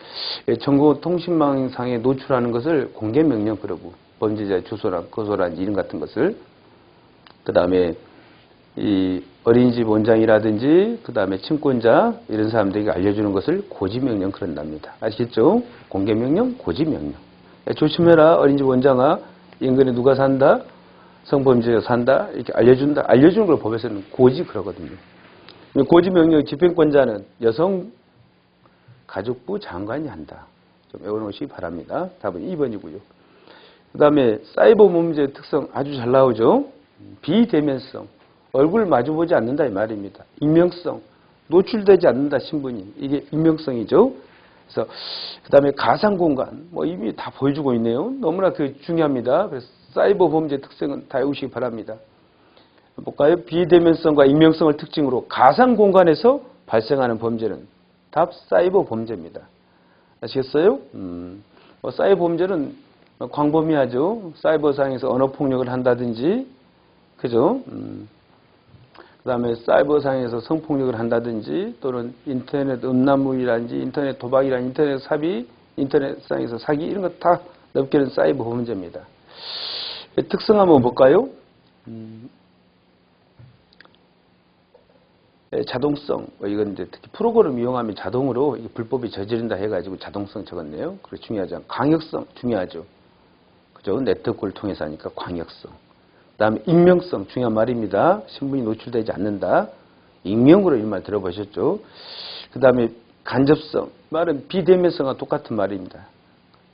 정보통신망상에 노출하는 것을 공개 명령 그러고 범죄자의 주소나 거소나 이름 같은 것을 그 다음에 이 어린이집 원장이라든지 그 다음에 친권자 이런 사람들에게 알려주는 것을 고지 명령 그런답니다. 아시겠죠? 공개 명령, 고지 명령. 조심해라 어린이집 원장아 인근에 누가 산다? 성범죄가 산다? 이렇게 알려준다. 알려주는 걸 법에서는 고지 그러거든요. 고지 명령 집행권자는 여성가족부 장관이 한다. 좀 외워놓으시기 바랍니다. 답은 2번이고요. 그 다음에 사이버 범죄의 특성 아주 잘 나오죠. 비대면성, 얼굴 마주보지 않는다 이 말입니다. 익명성, 노출되지 않는다 신분이. 이게 익명성이죠. 그래서 그 다음에 가상공간, 뭐 이미 다 보여주고 있네요. 너무나 그 중요합니다. 그래서 사이버 범죄 특성은 다 외우시기 바랍니다. 볼까요? 비대면성과 익명성을 특징으로 가상공간에서 발생하는 범죄는 답 사이버 범죄입니다. 아시겠어요? 사이버 범죄는 광범위하죠. 사이버상에서 언어폭력을 한다든지, 그죠? 그 다음에 사이버상에서 성폭력을 한다든지, 또는 인터넷 음란물이라든지, 인터넷 도박이라든지, 인터넷 사비, 인터넷상에서 사기, 이런 거 다 넓게는 사이버 범죄입니다. 특성 한번 볼까요? 자동성, 이건 이제 특히 프로그램 이용하면 자동으로 이게 불법이 저지른다 해가지고 자동성 적었네요. 그리고 중요하죠. 광역성, 중요하죠. 그죠? 네트워크를 통해서 하니까 광역성. 그 다음에 익명성, 중요한 말입니다. 신분이 노출되지 않는다. 익명으로 이 말 들어보셨죠? 그 다음에 간접성, 말은 비대면성과 똑같은 말입니다.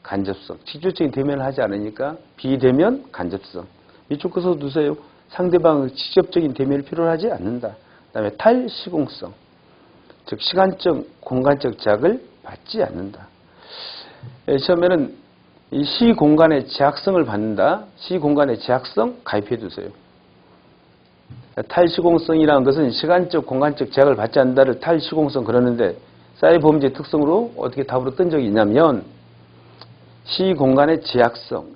간접성, 직접적인 대면을 하지 않으니까 비대면, 간접성. 이쪽 거서 두세요. 상대방의 직접적인 대면을 필요로 하지 않는다. 그 다음에 탈시공성. 즉 시간적, 공간적 제약을 받지 않는다. 처음에는 이 시공간의 제약성을 받는다. 시공간의 제약성 가입해 두세요. 탈시공성이라는 것은 시간적, 공간적 제약을 받지 않는다를 탈시공성 그러는데 사이버범죄의 특성으로 어떻게 답으로 뜬 적이 있냐면 시공간의 제약성,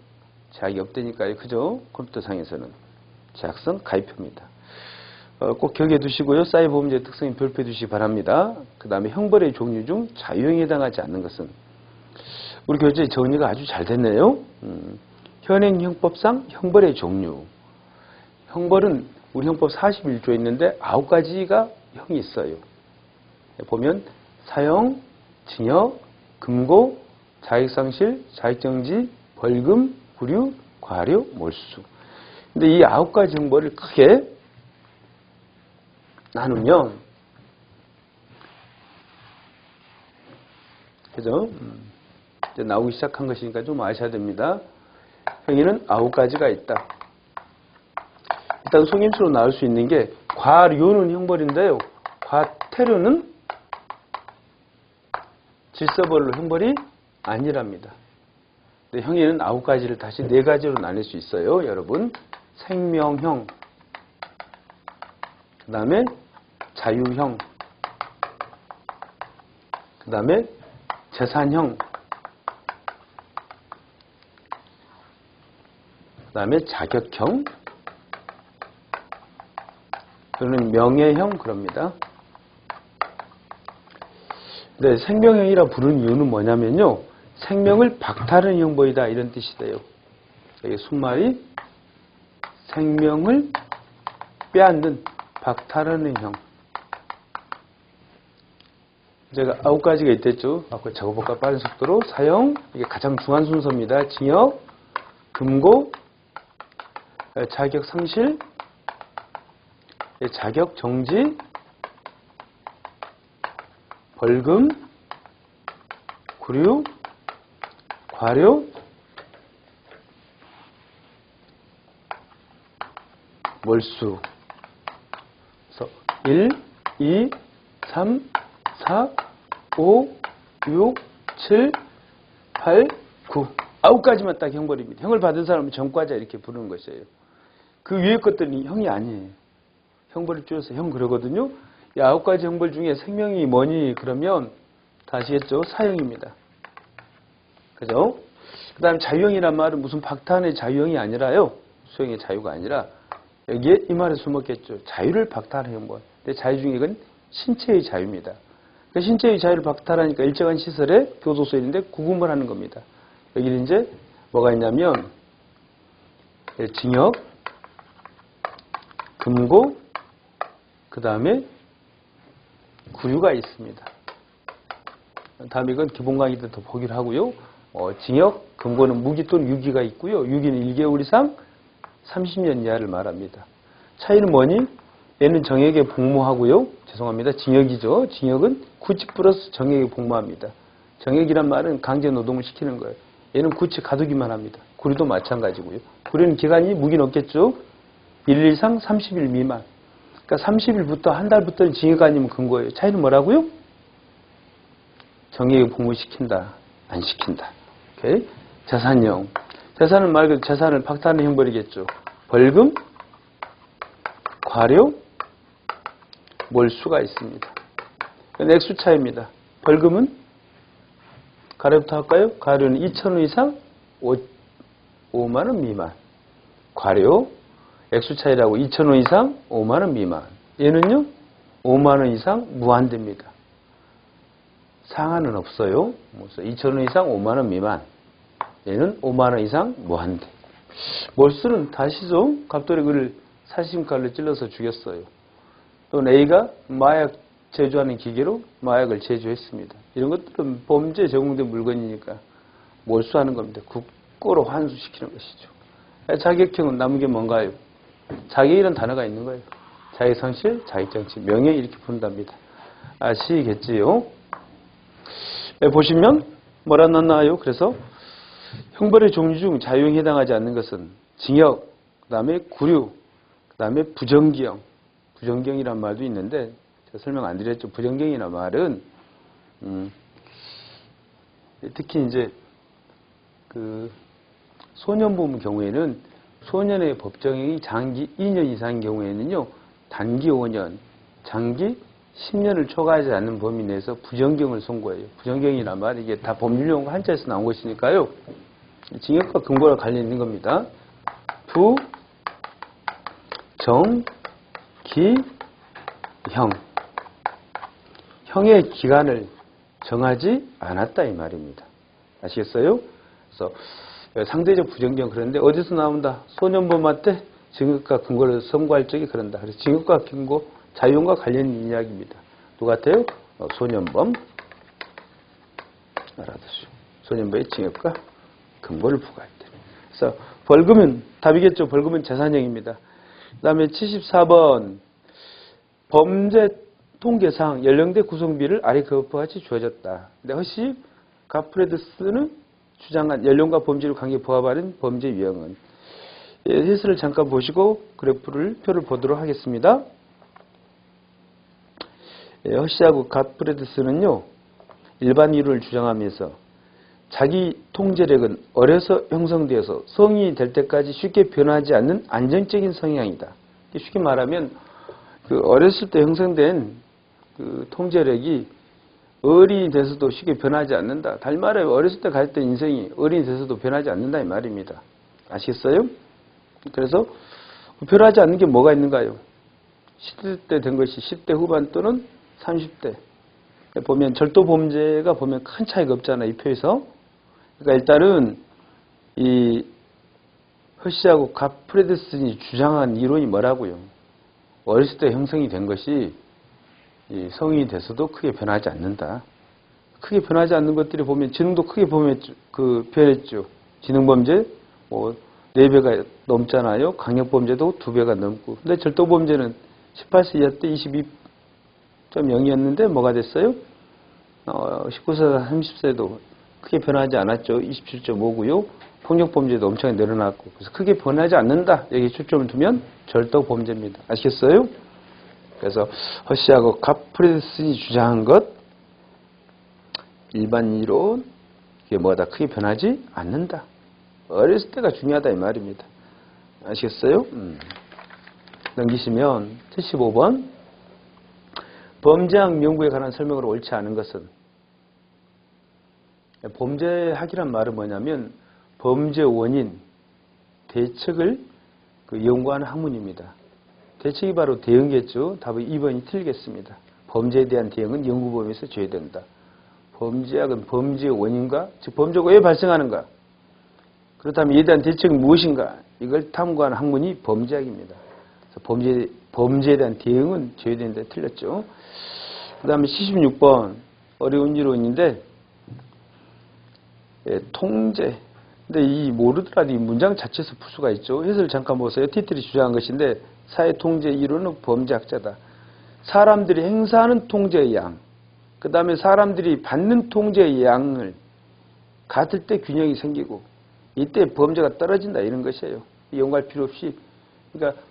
제약이 없다니까요. 그죠? 컴퓨터상에서는 제약성 가입합니다. 꼭 기억해 두시고요. 사이버범죄의 특성인 별표해 두시기 바랍니다. 그 다음에 형벌의 종류 중 자유형에 해당하지 않는 것은 우리 교재 정리가 아주 잘 됐네요. 현행형법상 형벌의 종류. 형벌은 우리 형법 41조에 있는데 9가지가 형이 있어요. 보면 사형, 징역, 금고, 자익상실, 자익정지, 벌금, 구류, 과료, 몰수. 근데 이 9가지 형벌을 크게 나누면 그죠? 이제 나오기 시작한 것이니까 좀 아셔야 됩니다. 형에는 9가지가 있다. 일단 속임수로 나올 수 있는 게 과료는 형벌인데요. 과태료는 질서벌로 형벌이 아니랍니다. 근데 형에는 9가지를 다시 4가지로 나눌 수 있어요. 여러분 생명형, 그 다음에 자유형, 그 다음에 재산형, 그 다음에 자격형, 또는 명예형 그럽니다. 네, 생명형이라 부르는 이유는 뭐냐면요. 생명을 박탈하는 형벌이다 이런 뜻이 돼요. 여기 순말이 생명을 빼앗는 박탈하는 형. 제가 9가지가 있댔죠. 아까 적어볼까 빠른 속도로. 사형, 이게 가장 중요한 순서입니다. 징역, 금고, 자격 상실, 자격 정지, 벌금, 구류, 과료, 몰수. 그래서 1, 2, 3, 4, 5, 6, 7, 8, 9. 9가지만 딱 형벌입니다. 형을 받은 사람은 전과자 이렇게 부르는 것이에요. 그 위에 것들은 형이 아니에요. 형벌을 줄여서 형 그러거든요. 이 9가지 형벌 중에 생명이 뭐니 그러면 다 아시겠죠? 사형입니다. 그죠? 그 다음에 자유형이란 말은 무슨 박탈의 자유형이 아니라요. 수형의 자유가 아니라 여기에 이 말에 숨었겠죠. 자유를 박탈하는 형벌. 근데 자유 중에 이건 신체의 자유입니다. 그 신체의 자유를 박탈하니까 일정한 시설에 교도소인데 구금을 하는 겁니다. 여기는 이제 뭐가 있냐면 징역, 금고, 그 다음에 구류가 있습니다. 다음에 이건 기본 강의 때 더 보기로 하고요. 징역, 금고는 무기 또는 유기가 있고요. 유기는 1개월 이상 30년 이하를 말합니다. 차이는 뭐니? 얘는 정액에 복무하고요. 죄송합니다. 징역이죠. 징역은 구직 플러스 정액에 복무합니다. 정액이란 말은 강제 노동을 시키는 거예요. 얘는 구직 가두기만 합니다. 구류도 마찬가지고요. 구류는 기간이 무기는 없겠죠. 1일 이상 30일 미만. 그러니까 30일부터 한 달부터는 징역 아니면 금고예요. 차이는 뭐라고요? 정액에 복무시킨다. 안 시킨다. 오케이? 재산형. 재산은 말 그대로 재산을 박탈하는 형벌이겠죠. 벌금, 과료, 몰수가 있습니다. 이건 액수 차이입니다. 벌금은 가료부터 할까요? 가료는 2,000원 이상 5만 원 미만. 과료 액수 차이라고 2,000원 이상 5만 원 미만. 얘는요 5만 원 이상 무한대입니다. 상한은 없어요. 2,000원 이상 5만 원 미만. 얘는 5만 원 이상 무한대. 몰수는 다시죠. 갑돌이 그를 사심칼로 찔러서 죽였어요. 또는 A가 마약 제조하는 기계로 마약을 제조했습니다. 이런 것들은 범죄에 적용된 물건이니까 몰수하는 겁니다. 국고로 환수시키는 것이죠. 자격형은 남은 게 뭔가요? 자격이라는 단어가 있는 거예요. 자격상실, 자격정치, 명예 이렇게 부른답니다. 아시겠지요? 보시면 뭐라 넣나요? 그래서 형벌의 종류 중 자유형에 해당하지 않는 것은 징역, 그 다음에 구류, 그 다음에 부정기형. 부정기형이란 말도 있는데 제가 설명 안 드렸죠. 부정경이나 말은 특히 이제 그 소년범 경우에는 소년의 법정형이 장기 2년 이상인 경우에는요, 단기 5년, 장기 10년을 초과하지 않는 범위 내에서 부정경을 선고해요. 부정경이란 말, 이게 다 법률용어 한자에서 나온 것이니까요. 징역과 근거와 관련 있는 겁니다. 부, 정, 기, 형. 형의 기간을 정하지 않았다 이 말입니다. 아시겠어요? 그래서 상대적 부정경 그런데 어디서 나온다? 소년범한테 징역과 근거를 선고할 적이 그런다. 그래서 징역과 근거, 자유형과 관련 있는 이야기입니다. 누가 같아요? 소년범. 알아두시오. 소년범의 징역과 근거를 부과할 때. 그래서 벌금은 답이겠죠. 벌금은 재산형입니다. 그 다음에 74번 범죄 통계상 연령대 구성비를 아래 그것과 같이 주어졌다. 근데 허시 가프레드스는 주장한 연령과 범죄를 관계 부합하는 범죄 유형은 해설을 잠깐 보시고 그래프를 표를 보도록 하겠습니다. 허시하고 가프레드스는요 일반 이론을 주장하면서 자기 통제력은 어려서 형성되어서 성인이 될 때까지 쉽게 변하지 않는 안정적인 성향이다. 쉽게 말하면 그 어렸을 때 형성된 그 통제력이 어린이 돼서도 쉽게 변하지 않는다. 다시 말하면 어렸을 때 가졌던 인생이 어린이 돼서도 변하지 않는다 이 말입니다. 아시겠어요? 그래서 변하지 않는 게 뭐가 있는가요? 10대 된 것이 10대 후반 또는 30대. 보면 절도 범죄가 보면 큰 차이가 없잖아요. 이 표에서. 그러니까 일단은 이 허시하고 가프레드슨이 주장한 이론이 뭐라고요? 어렸을 때 형성이 된 것이 이 성인이 돼서도 크게 변하지 않는다. 크게 변하지 않는 것들이 보면 지능도 크게 변했죠. 지능범죄 4배가 넘잖아요. 강력범죄도 2배가 넘고. 근데 절도범죄는 18세 이하 때 22.0이었는데 뭐가 됐어요? 19세에서 30세도 크게 변하지 않았죠. 27.5고요. 폭력범죄도 엄청 늘어났고. 그래서 크게 변하지 않는다. 여기에 초점을 두면 절도범죄입니다. 아시겠어요? 그래서 허시하고 가프레드슨이 주장한 것 일반 이론 이게 뭐다 크게 변하지 않는다. 어렸을 때가 중요하다 이 말입니다. 아시겠어요? 넘기시면 75번 범죄학 연구에 관한 설명으로 옳지 않은 것은 범죄학이란 말은 뭐냐면 범죄 원인, 대책을 연구하는 학문입니다. 대책이 바로 대응이겠죠. 답은 2번이 틀리겠습니다. 범죄에 대한 대응은 연구 범위에서 줘야 된다. 범죄학은 범죄의 원인과 즉 범죄가 왜 발생하는가 그렇다면 이에 대한 대책은 무엇인가 이걸 탐구하는 학문이 범죄학입니다. 그래서 범죄에 대한 대응은 줘야 되는데 틀렸죠. 그 다음에 76번 어려운 이론인데 통제 근데 이 모르더라도 이 문장 자체에서 풀 수가 있죠. 해설 잠깐 보세요. 티틀이 주장한 것인데 사회통제 이론은 범죄학자다. 사람들이 행사하는 통제의 양, 그 다음에 사람들이 받는 통제의 양을 같을 때 균형이 생기고 이때 범죄가 떨어진다 이런 것이에요. 연구할 필요 없이. 그러니까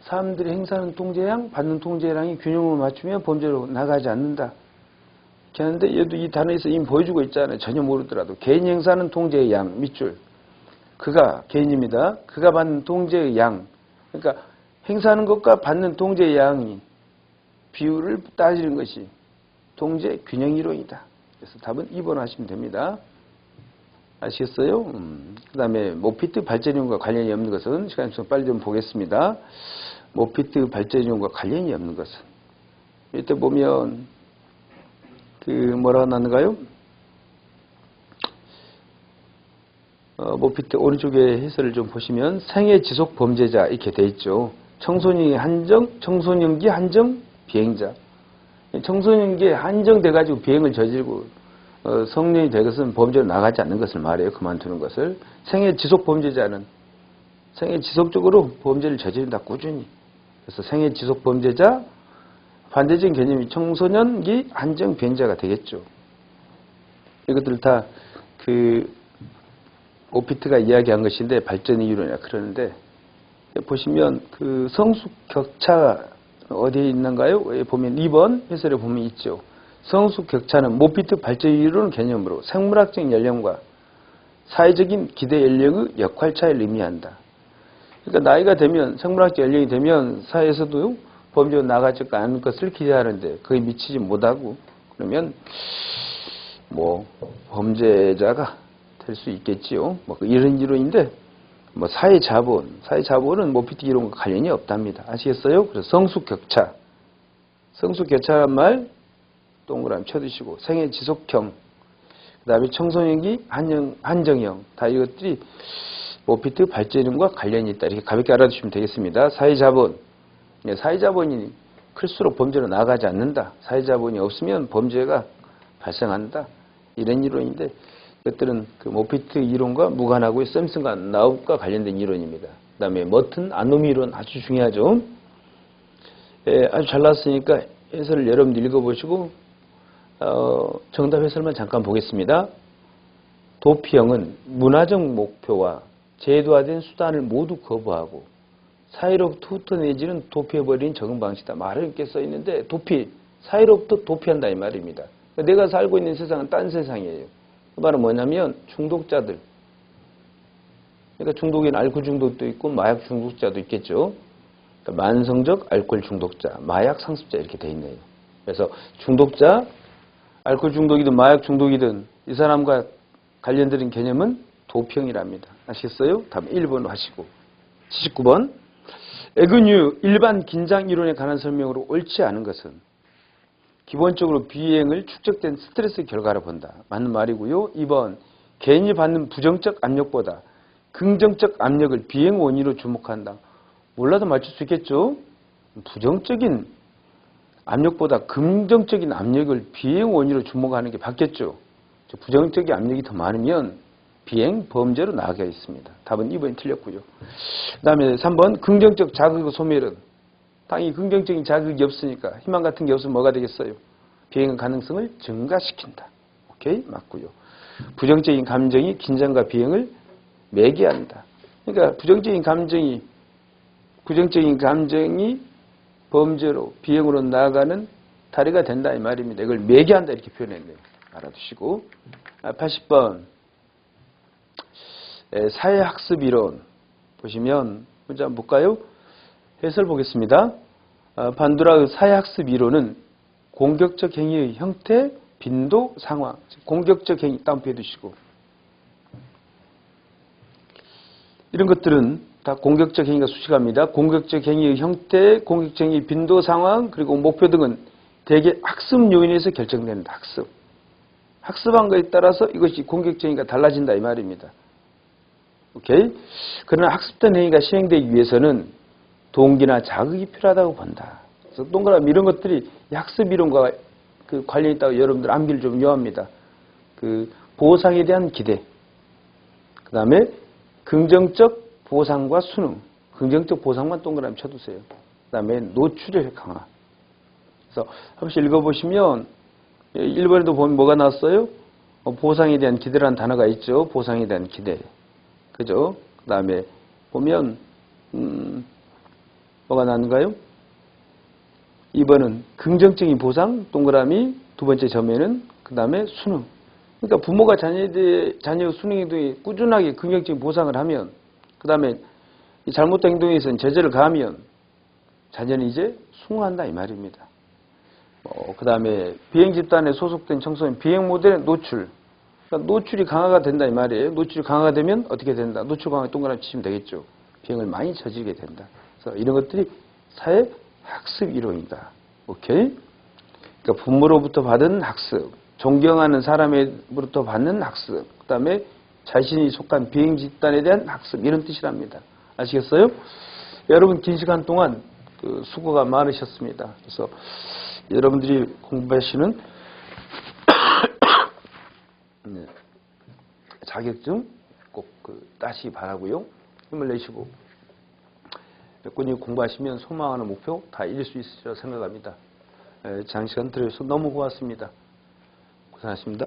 사람들이 행사하는 통제양, 받는 통제량이 균형을 맞추면 범죄로 나가지 않는다. 그런데 얘도 이 단어에서 이미 보여주고 있잖아요. 전혀 모르더라도. 개인이 행사하는 통제의 양, 밑줄. 그가 개인입니다. 그가 받는 통제의 양. 그러니까 행사하는 것과 받는 통제의 양이 비율을 따지는 것이 통제 균형 이론이다. 그래서 답은 2번 하시면 됩니다. 아시겠어요? 그 다음에 모피트 발전이론과 관련이 없는 것은 시간이 좀 빨리 좀 보겠습니다. 모피트 발전이론과 관련이 없는 것은 이때 보면 뭐라고 나는가요? 모피트 오른쪽에 해설을 좀 보시면 생애 지속 범죄자 이렇게 돼 있죠. 청소년기 한정 비행자. 청소년기에 한정돼 가지고 비행을 저지르고 성년이 될 것은 범죄로 나가지 않는 것을 말해요. 그만두는 것을. 생애 지속 범죄자는 생애 지속적으로 범죄를 저지른다. 꾸준히. 그래서 생애 지속 범죄자 반대적인 개념이 청소년기 한정 비행자가 되겠죠. 이것들 다 오피트가 이야기한 것인데 발전 이론이라 그러는데 보시면 성숙 격차가 어디에 있는가요? 여기 보면 2번 해설에 보면 있죠. 성숙격차는 모피트 발전 이론 개념으로 생물학적 연령과 사회적인 기대 연령의 역할 차이를 의미한다. 그러니까 나이가 되면 생물학적 연령이 되면 사회에서도 범죄로 나가지 않을 것을 기대하는데 거의 미치지 못하고 그러면 뭐 범죄자가 될 수 있겠지요. 뭐 이런 이론인데 뭐 사회자본은 모피트 이론과 관련이 없답니다. 아시겠어요? 그래서 성숙격차란 말 동그라미 쳐두시고 생애 지속형, 그다음에 청소년기 한정형 다 이것들이 모피트 발전과 관련이 있다. 이렇게 가볍게 알아두시면 되겠습니다. 사회자본이 클수록 범죄로 나아가지 않는다. 사회자본이 없으면 범죄가 발생한다. 이런 이론인데 이것들은 그 모피트 이론과 무관하고 샘슨과 나우프가 관련된 이론입니다. 그 다음에 머튼 아노미 이론 아주 중요하죠. 아주 잘났으니까 해설을 여러분들 읽어보시고 정답 해설만 잠깐 보겠습니다. 도피형은 문화적 목표와 제도화된 수단을 모두 거부하고 사회로부터 흩어내지는 도피해버리는 적응 방식이다. 말을 이렇게 써있는데 사회로부터 도피한다 이 말입니다. 내가 살고 있는 세상은 딴 세상이에요. 그 말은 뭐냐면 중독자들. 그러니까 중독인 알코올 중독도 있고 마약 중독자도 있겠죠. 그러니까 만성적 알코올 중독자, 마약 상습자 이렇게 돼 있네요. 그래서 중독자, 알코올 중독이든 마약 중독이든 이 사람과 관련된 개념은 도피형이랍니다. 아시겠어요? 다음 1번 하시고 79번 에그뉴 일반 긴장 이론에 관한 설명으로 옳지 않은 것은 기본적으로 비행을 축적된 스트레스 결과로 본다. 맞는 말이고요. 2번 개인이 받는 부정적 압력보다 긍정적 압력을 비행 원인으로 주목한다. 몰라도 맞출 수 있겠죠? 부정적인 압력보다 긍정적인 압력을 비행 원인으로 주목하는 게 맞겠죠? 부정적인 압력이 더 많으면 비행 범죄로 나아가 있습니다. 답은 2번이 틀렸고요. 그 다음에 3번 긍정적 자극의 소멸은 당연히 긍정적인 자극이 없으니까 희망 같은 게 없으면 뭐가 되겠어요? 비행 가능성을 증가시킨다. 오케이? 맞고요. 부정적인 감정이 긴장과 비행을 매개한다. 그러니까 부정적인 감정이 범죄로 비행으로 나아가는 다리가 된다 이 말입니다. 이걸 매개한다 이렇게 표현했네요. 알아두시고 80번 사회학습 이론 보시면 문제 한번 볼까요? 해설 보겠습니다. 반두라의 사회학습 이론은 공격적 행위의 형태, 빈도, 상황. 공격적 행위 따옴표 해두시고 이런 것들은 다 공격적 행위가 수식합니다. 공격적 행위의 형태, 공격적 행위의 빈도, 상황 그리고 목표 등은 대개 학습 요인에서 결정된다. 학습한 것에 따라서 이것이 공격적 행위가 달라진다 이 말입니다. 오케이? 그러나 학습된 행위가 시행되기 위해서는 동기나 자극이 필요하다고 본다. 그래서 동그라미 이런 것들이 학습 이론과 그 관련이 있다고 여러분들 암기를 좀 요합니다. 그 보상에 대한 기대, 그 다음에 긍정적 보상과 수능, 긍정적 보상만 동그라미 쳐두세요. 그 다음에 노출의 강화. 그래서 한 번씩 읽어보시면 1번에도 보면 뭐가 나왔어요? 보상에 대한 기대라는 단어가 있죠. 보상에 대한 기대. 그죠? 그 다음에 보면 뭐가 나왔는가요? 2번은 긍정적인 보상, 동그라미, 두 번째 점에는 그 다음에 수능. 그러니까 부모가 자녀의 수능 행동에 꾸준하게 긍정적인 보상을 하면 그 다음에 잘못된 행동에 있어서 제재를 가하면 자녀는 이제 숭후한다 이 말입니다. 그 다음에 비행 집단에 소속된 청소년 비행 모델의 노출. 그러니까 노출이 강화가 된다 이 말이에요. 노출이 강화가 되면 어떻게 된다? 노출 강화 동그라미 치시면 되겠죠. 비행을 많이 저지르게 된다. 그래서 이런 것들이 사회 학습 이론이다. 오케이? 그러니까 부모로부터 받은 학습, 존경하는 사람으로부터 받는 학습, 그 다음에 자신이 속한 비행 집단에 대한 학습 이런 뜻이랍니다. 아시겠어요? 여러분 긴 시간 동안 그 수고가 많으셨습니다. 그래서 여러분들이 공부하시는 자격증 꼭 따시기 바라고요. 힘을 내시고 꾸준히 공부하시면 소망하는 목표 다 이룰 수 있으리라 생각합니다. 장시간 들어주셔서 너무 고맙습니다. 고생하셨습니다.